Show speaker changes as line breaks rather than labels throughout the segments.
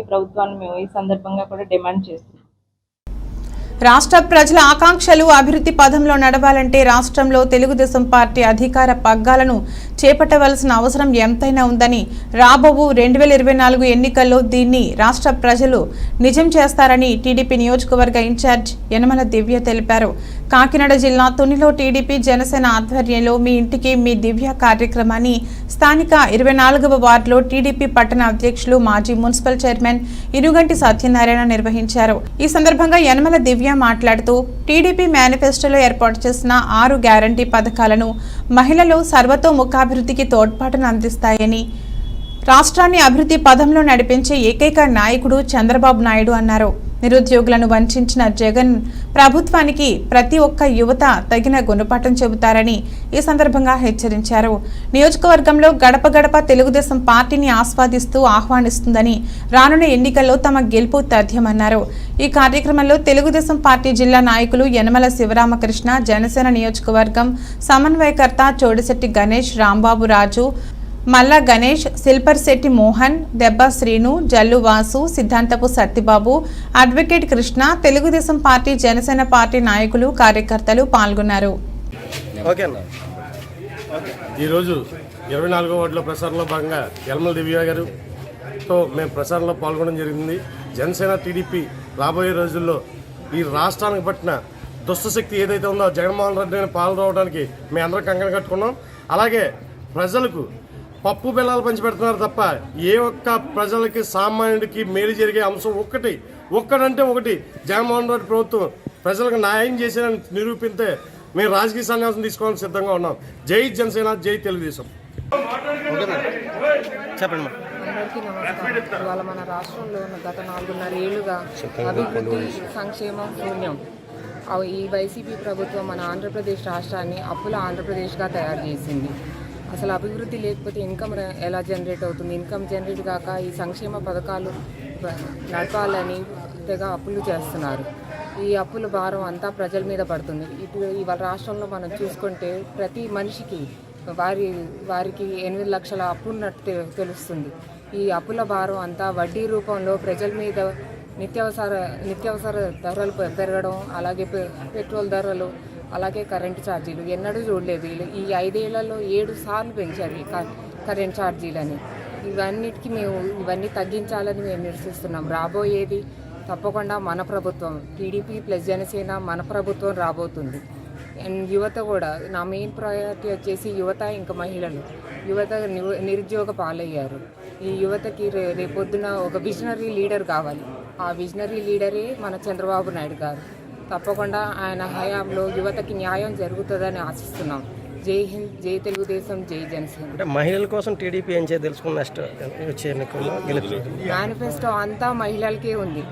ప్రభుత్వాన్ని మేము ఈ సందర్భంగా కూడా డిమాండ్ చేస్తున్నాం.
రాష్ట్ర ప్రజల ఆకాంక్షలు అభివృద్ధి పదంలో నడవాలంటే రాష్ట్రంలో తెలుగుదేశం పార్టీ అధికార పగ్గాలను చేపట్టవలసిన అవసరం ఎంతైనా ఉందని రాబోవు 2024 ఎన్నికల్లో దీన్ని రాష్ట్ర ప్రజలు నిజం చేస్తారని టీడీపీ నియోజకవర్గ ఇన్ఛార్జ్ యనమల దివ్య తెలిపారు. కాకినాడ జిల్లా తునిలో టీడీపీ జనసేన ఆధ్వర్యంలో మీ ఇంటికి మీ దివ్య కార్యక్రమాన్ని స్థానిక 24వ వార్డులో టీడీపీ పట్టణ అధ్యక్షులు మాజీ మున్సిపల్ చైర్మన్ ఇనుగంటి సత్యనారాయణ నిర్వహించారు. ఈ సందర్భంగా యనమల దివ్య మాట్లాడుతూ టీడీపీ మేనిఫెస్టోలో ఏర్పాటు చేసిన 6 గ్యారంటీ పథకాలను మహిళలు సర్వతోముఖాభివృద్ధికి తోడ్పాటును అందిస్తాయని, రాష్ట్రాన్ని అభివృద్ధి పదంలో నడిపించే ఏకైక నాయకుడు చంద్రబాబు నాయుడు అన్నారు. నిరుద్యోగులను వంచిన జగన్ ప్రభుత్వానికి ప్రతి ఒక్క యువత తగిన గుణపాఠం చెబుతారని ఈ సందర్భంగా హెచ్చరించారు. నియోజకవర్గంలో గడప గడప తెలుగుదేశం పార్టీని ఆహ్వానిస్తుందని, రానున్న ఎన్నికల్లో తమ గెలుపు తథ్యమన్నారు. ఈ కార్యక్రమంలో తెలుగుదేశం పార్టీ జిల్లా నాయకులు యనమల శివరామకృష్ణ, జనసేన నియోజకవర్గం సమన్వయకర్త చోడిశెట్టి గణేష్, రాంబాబు రాజు, మల్లా గణేష్, శిల్పర్శెట్టి మోహన్, దెబ్బ Srinu, Jallu Vasu, Siddhantapu Satyababu, advocate Krishna, Telugu Desam party Janasena party నాయకులు కార్యకర్తలు పాల్గొన్నారు.
ఈరోజు 24వ వార్డులో ప్రచారంలో భాగంగా యనమల దివ్య గారితో మేము ప్రచారంలో పాల్గొనడం జరిగింది. జనసేన టీడీపీ రాబోయే రోజుల్లో ఈ రాష్ట్రానికి పట్టిన దుష్టశక్తి ఏదైతే ఉందో జగన్మోహన్ రెడ్డిని పాలు రావడానికి మేము అందరం కంకణ కట్టుకున్నాం. అలాగే ప్రజలకు పప్పు బెల్లాలు పంచిపెడుతున్నారు తప్ప ఏ ఒక్క ప్రజలకి సామాన్యుడికి మేలు జరిగే అంశం ఒక్కటంటే ఒకటి జగన్మోహన్ రెడ్డి ప్రభుత్వం ప్రజలకు న్యాయం చేసేదని నిరూపిస్తే మేము రాజకీయ సన్యాసం తీసుకోవాలని సిద్ధంగా ఉన్నాం. జై జనసేన, జై తెలుగుదేశం.
చెప్పండి. అందరికీ నమస్కారం. ఇవాళ మన రాష్ట్రంలో ఉన్న గత 4.5 ఏళ్లుగా అభివృద్ధి సంక్షేమం శూన్యం. ఈ వైసీపీ ప్రభుత్వం మన ఆంధ్రప్రదేశ్ రాష్ట్రాన్ని అప్పుల ఆంధ్రప్రదేశ్గా తయారు చేసింది. అసలు అభివృద్ధి లేకపోతే ఇన్కమ్ ఎలా జనరేట్ అవుతుంది? ఇన్కమ్ జనరేట్ కాక ఈ సంక్షేమ పథకాలు నడపాలని తెగ అప్పులు చేస్తున్నారు. ఈ అప్పుల భారం అంతా ప్రజల మీద పడుతుంది. ఇప్పుడు ఇవాళ రాష్ట్రంలో మనం చూసుకుంటే ప్రతి మనిషికి వారికి 8 లక్షల అప్పు ఉన్నట్టు తెలుస్తుంది. ఈ అప్పుల భారం అంతా వడ్డీ రూపంలో ప్రజల మీద నిత్యావసర ధరలు పెరగడం, అలాగే పెట్రోల్ ధరలు, అలాగే కరెంటు ఛార్జీలు ఎన్నడూ చూడలేదు. ఈ 5 ఏళ్లలో 7 సార్లు పెంచారు ఈ కరెంట్ ఛార్జీలని. ఇవన్నీ తగ్గించాలని మేము నిరసిస్తున్నాం. రాబోయేది తప్పకుండా మన ప్రభుత్వం, టీడీపీ ప్లస్ జనసేన మన ప్రభుత్వం రాబోతుంది. అండ్ యువత కూడా, నా మెయిన్ ప్రయారిటీ వచ్చేసి యువత, ఇంకా మహిళలు. యువత నిరుద్యోగ పాలయ్యారు. ఈ యువతకి రేపొద్దున ఒక విజనరీ లీడర్ కావాలి. ఆ విజనరీ లీడరే మన చంద్రబాబు నాయుడు గారు. తప్పకుండా ఆయన హయాంలో యువతకి న్యాయం జరుగుతుందని ఆశిస్తున్నాం. జై హింద్, జై తెలుగుదేశం, జై జనసేన.
అంటే మహిళల కోసం టీడీపీ ఏం చేయాలి తెలుసుకున్న వచ్చే ఎన్నికల్లో
మేనిఫెస్టో అంతా మహిళలకే ఉంది.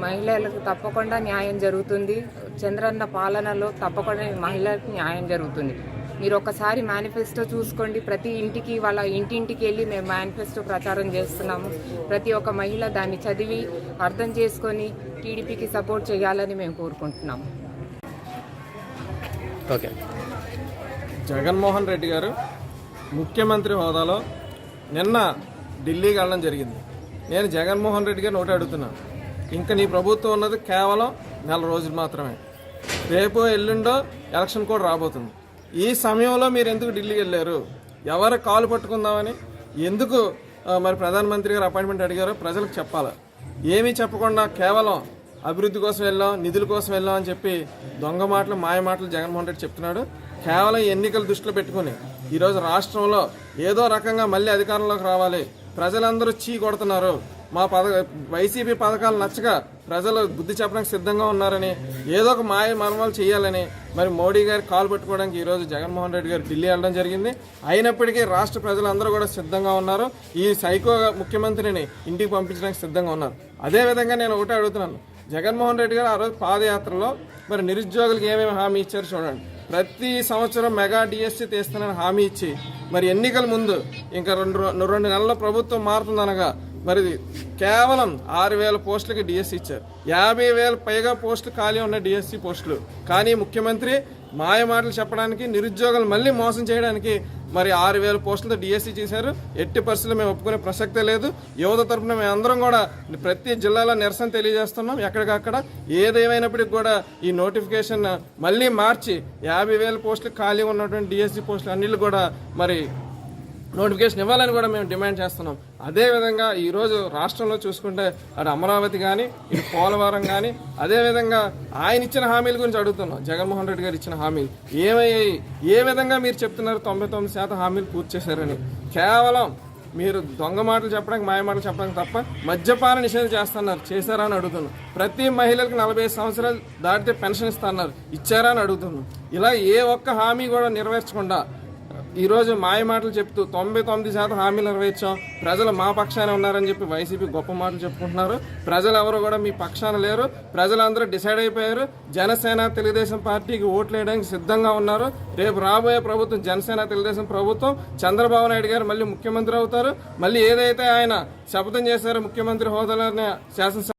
మహిళలకు తప్పకుండా న్యాయం జరుగుతుంది. చంద్రన్న పాలనలో తప్పకుండా మహిళలకు న్యాయం జరుగుతుంది. మీరు ఒకసారి మేనిఫెస్టో చూసుకోండి. ప్రతి ఇంటికి వాళ్ళ ఇంటింటికి వెళ్ళి మేము మేనిఫెస్టో ప్రచారం చేస్తున్నాము. ప్రతి ఒక్క మహిళ దాన్ని చదివి అర్థం చేసుకొని టీడీపీకి సపోర్ట్ చేయాలని మేము కోరుకుంటున్నాము.
ఓకే.
జగన్మోహన్ రెడ్డి గారు ముఖ్యమంత్రి హోదాలో నిన్న ఢిల్లీకి వెళ్ళడం జరిగింది. నేను జగన్మోహన్ రెడ్డి గారిని ఒకటి అడుగుతున్నాను. ఇంకా నీ ప్రభుత్వం ఉన్నది కేవలం 4 రోజులు మాత్రమే. రేపు ఎల్లుండో ఎలక్షన్ కూడా రాబోతుంది. ఈ సమయంలో మీరు ఎందుకు ఢిల్లీకి వెళ్ళారు? ఎవరు కాలు పట్టుకుందామని ఎందుకు మరి ప్రధానమంత్రి గారు అపాయింట్మెంట్ అడిగారో ప్రజలకు చెప్పాలి. ఏమీ చెప్పకుండా కేవలం అభివృద్ధి కోసం వెళ్ళాం, నిధుల కోసం వెళ్ళాం అని చెప్పి దొంగ మాటలు, మాయ మాటలు జగన్మోహన్ రెడ్డి చెప్తున్నాడు. కేవలం ఎన్నికలు దృష్టిలో పెట్టుకుని ఈరోజు రాష్ట్రంలో ఏదో రకంగా మళ్ళీ అధికారంలోకి రావాలి, ప్రజలందరూ చీ కొడుతున్నారు, మా వైసీపీ పథకాలు నచ్చక ప్రజలు బుద్ధి చెప్పడానికి సిద్ధంగా ఉన్నారని, ఏదో ఒక మాయ మర్మాలు చేయాలని మరి మోడీ గారి కాలు పట్టుకోవడానికి ఈరోజు జగన్మోహన్ రెడ్డి గారు ఢిల్లీ వెళ్ళడం జరిగింది. అయినప్పటికీ రాష్ట్ర ప్రజలందరూ కూడా సిద్ధంగా ఉన్నారు. ఈ సైకో ముఖ్యమంత్రిని ఇంటికి పంపించడానికి సిద్ధంగా ఉన్నారు. అదేవిధంగా నేను ఒకటే అడుగుతున్నాను, జగన్మోహన్ రెడ్డి గారు ఆ రోజు పాదయాత్రలో మరి నిరుద్యోగులకు ఏమేమి హామీ ఇచ్చారు చూడండి. ప్రతి సంవత్సరం మెగా డిఎస్సీ తీస్తానని హామీ ఇచ్చి మరి ఎన్నికల ముందు ఇంకా రెండు నెలల ప్రభుత్వం మారుతుందనగా మరి కేవలం 6,000 పోస్టులకి డిఎస్సీ ఇచ్చారు. 50,000 పైగా పోస్టులు ఖాళీ ఉన్న డిఎస్సీ పోస్టులు. కానీ ముఖ్యమంత్రి మాయ మాటలు చెప్పడానికి, నిరుద్యోగులు మళ్ళీ మోసం చేయడానికి మరి 6,000 పోస్టులతో డిఎస్సి చేశారు. ఎట్టి పరిస్థితుల్లో మేము ఒప్పుకునే ప్రసక్తే లేదు. యువత తరఫున మేము అందరం కూడా ప్రతి జిల్లాలో నిరసన తెలియజేస్తున్నాం. ఎక్కడికక్కడ ఏదేమైనప్పటికీ కూడా ఈ నోటిఫికేషన్ మళ్ళీ మార్చి 50,000 పోస్టులు ఖాళీ ఉన్నటువంటి డిఎస్సి పోస్టులు అన్నిళ్ళు కూడా మరి నోటిఫికేషన్ ఇవ్వాలని కూడా మేము డిమాండ్ చేస్తున్నాం. అదేవిధంగా ఈరోజు రాష్ట్రంలో చూసుకుంటే అటు అమరావతి కానీ, ఇటు పోలవరం కానీ, అదేవిధంగా ఆయన ఇచ్చిన హామీల గురించి అడుగుతున్నాం. జగన్మోహన్ రెడ్డి గారు ఇచ్చిన హామీలు ఏమయ్యాయి? ఏ విధంగా మీరు చెప్తున్నారు 99% హామీలు పూర్తి చేశారని? కేవలం మీరు దొంగ మాటలు చెప్పడానికి, మాయ మాటలు చెప్పడానికి తప్ప మద్యపాన నిషేధం చేస్తున్నారు, చేశారా అని అడుగుతున్నాం. ప్రతి మహిళలకు 45 సంవత్సరాలు దాటితే పెన్షన్ ఇస్తున్నారు, ఇచ్చారా అని అడుగుతున్నాం. ఇలా ఏ ఒక్క హామీ కూడా నెరవేర్చకుండా ఈరోజు మాయ మాటలు చెప్తూ 99% హామీలు నెరవేర్చాం, ప్రజలు మా పక్షాన ఉన్నారని చెప్పి వైసీపీ గొప్ప మాటలు చెప్పుకుంటున్నారు. ప్రజలు ఎవరు కూడా మీ పక్షాన లేరు. ప్రజలందరూ డిసైడ్ అయిపోయారు. జనసేన తెలుగుదేశం పార్టీకి ఓట్లు వేయడానికి సిద్ధంగా ఉన్నారు. రేపు రాబోయే ప్రభుత్వం జనసేన తెలుగుదేశం ప్రభుత్వం, చంద్రబాబు నాయుడు గారు మళ్ళీ ముఖ్యమంత్రి అవుతారు. మళ్ళీ ఏదైతే ఆయన శపథం చేశారో ముఖ్యమంత్రి హోదాలోనే శాసనసభ